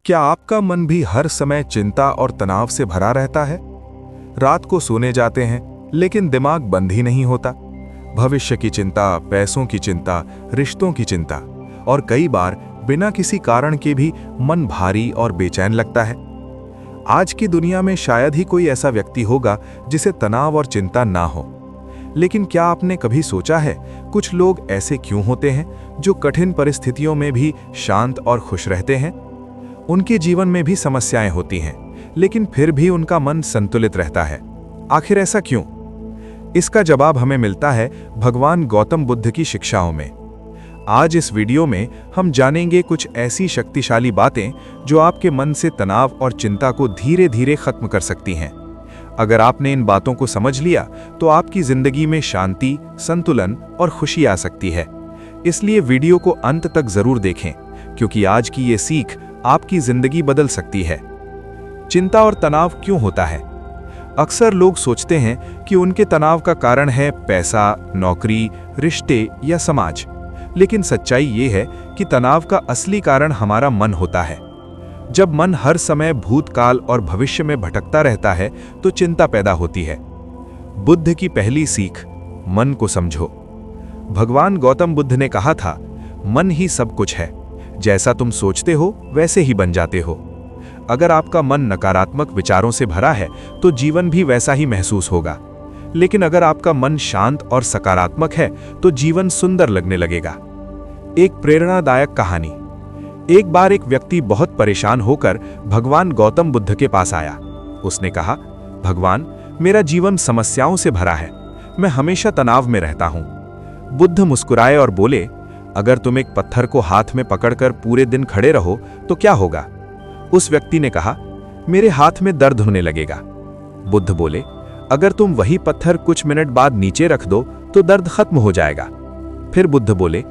क्या आपका मन भी हर समय चिंता और तनाव से भरा रहता है? रात को सोने जाते हैं लेकिन दिमाग बंद ही नहीं होता। भविष्य की चिंता, पैसों की चिंता, रिश्तों की चिंता और कई बार बिना किसी कारण के भी मन भारी और बेचैन लगता है। आज की दुनिया में शायद ही कोई ऐसा व्यक्ति होगा जिसे तनाव और चिंता ना हो। लेकिन क्या आपने कभी सोचा है कुछ लोग ऐसे क्यों होते हैं जो कठिन परिस्थितियों में भी शांत और खुश रहते हैं? उनके जीवन में भी समस्याएं होती हैं, लेकिन फिर भी उनका मन संतुलित रहता है। आखिर ऐसा क्यों? इसका जवाब हमें मिलता है भगवान गौतम बुद्ध की शिक्षाओं में। आज इस वीडियो में हम जानेंगे कुछ ऐसी शक्तिशाली बातें जो आपके मन से तनाव और चिंता को धीरे धीरे खत्म कर सकती हैं। अगर आपने इन बातों को समझ लिया तो आपकी जिंदगी में शांति, संतुलन और खुशी आ सकती है। इसलिए वीडियो को अंत तक जरूर देखें, क्योंकि आज की ये सीख आपकी जिंदगी बदल सकती है। चिंता और तनाव क्यों होता है? अक्सर लोग सोचते हैं कि उनके तनाव का कारण है पैसा, नौकरी, रिश्ते या समाज। लेकिन सच्चाई ये है कि तनाव का असली कारण हमारा मन होता है। जब मन हर समय भूतकाल और भविष्य में भटकता रहता है तो चिंता पैदा होती है। बुद्ध की पहली सीख, मन को समझो। भगवान गौतम बुद्ध ने कहा था, मन ही सब कुछ है, जैसा तुम सोचते हो वैसे ही बन जाते हो। अगर आपका मन नकारात्मक विचारों से भरा है तो जीवन भी वैसा ही महसूस होगा। लेकिन अगर आपका मन शांत और सकारात्मक है तो जीवन सुंदर लगने लगेगा। एक प्रेरणादायक कहानी। एक बार एक व्यक्ति बहुत परेशान होकर भगवान गौतम बुद्ध के पास आया। उसने कहा, भगवान, मेरा जीवन समस्याओं से भरा है, मैं हमेशा तनाव में रहता हूं। बुद्ध मुस्कुराए और बोले, अगर तुम एक पत्थर को हाथ में पकड़कर पूरे दिन खड़े रहो तो क्या होगा? उस व्यक्ति ने कहा, मेरे हाथ में दर्द होने लगेगा। बुद्ध बोले, अगर तुम वही पत्थर कुछ मिनट बाद नीचे रख दो तो दर्द खत्म हो जाएगा। फिर बुद्ध बोले,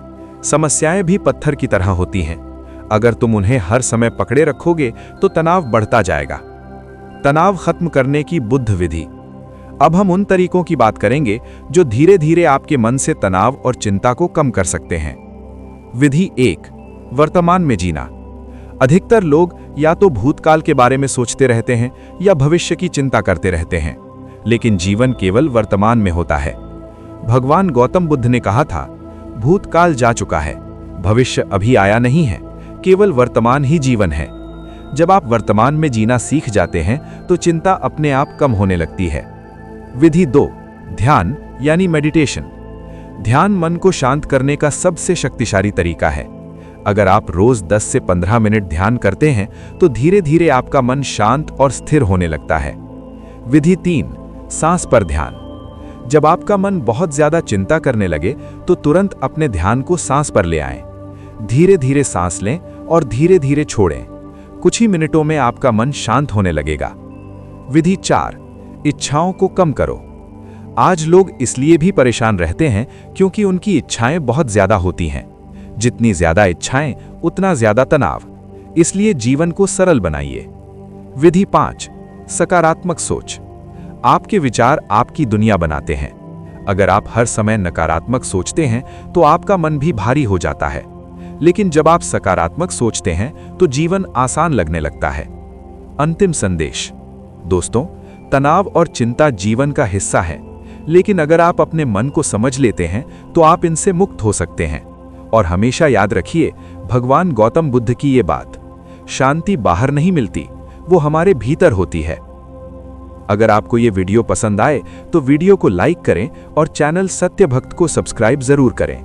समस्याएं भी पत्थर की तरह होती हैं, अगर तुम उन्हें हर समय पकड़े रखोगे तो तनाव बढ़ता जाएगा। तनाव खत्म करने की बुद्ध विधि। अब हम उन तरीकों की बात करेंगे जो धीरे धीरे आपके मन से तनाव और चिंता को कम कर सकते हैं। विधि 1, वर्तमान में जीना। अधिकतर लोग या तो भूतकाल के बारे में सोचते रहते हैं या भविष्य की चिंता करते रहते हैं, लेकिन जीवन केवल वर्तमान में होता है। भगवान गौतम बुद्ध ने कहा था, भूतकाल जा चुका है, भविष्य अभी आया नहीं है, केवल वर्तमान ही जीवन है। जब आप वर्तमान में जीना सीख जाते हैं तो चिंता अपने आप कम होने लगती है। विधि 2, ध्यान यानी मेडिटेशन। ध्यान मन को शांत करने का सबसे शक्तिशाली तरीका है। अगर आप रोज 10 से 15 मिनट ध्यान करते हैं तो धीरे धीरे आपका मन शांत और स्थिर होने लगता है। विधि 3, सांस पर ध्यान। जब आपका मन बहुत ज्यादा चिंता करने लगे तो तुरंत अपने ध्यान को सांस पर ले आएं। धीरे धीरे सांस लें और धीरे धीरे छोड़ें। कुछ ही मिनटों में आपका मन शांत होने लगेगा। विधि 4, इच्छाओं को कम करो। आज लोग इसलिए भी परेशान रहते हैं क्योंकि उनकी इच्छाएं बहुत ज्यादा होती हैं। जितनी ज्यादा इच्छाएं उतना ज्यादा तनाव। इसलिए जीवन को सरल बनाइए। विधि 5, सकारात्मक सोच। आपके विचार आपकी दुनिया बनाते हैं। अगर आप हर समय नकारात्मक सोचते हैं तो आपका मन भी भारी हो जाता है, लेकिन जब आप सकारात्मक सोचते हैं तो जीवन आसान लगने लगता है। अंतिम संदेश। दोस्तों, तनाव और चिंता जीवन का हिस्सा है, लेकिन अगर आप अपने मन को समझ लेते हैं तो आप इनसे मुक्त हो सकते हैं। और हमेशा याद रखिए भगवान गौतम बुद्ध की ये बात, शांति बाहर नहीं मिलती, वो हमारे भीतर होती है। अगर आपको ये वीडियो पसंद आए तो वीडियो को लाइक करें और चैनल सत्य भक्त को सब्सक्राइब जरूर करें।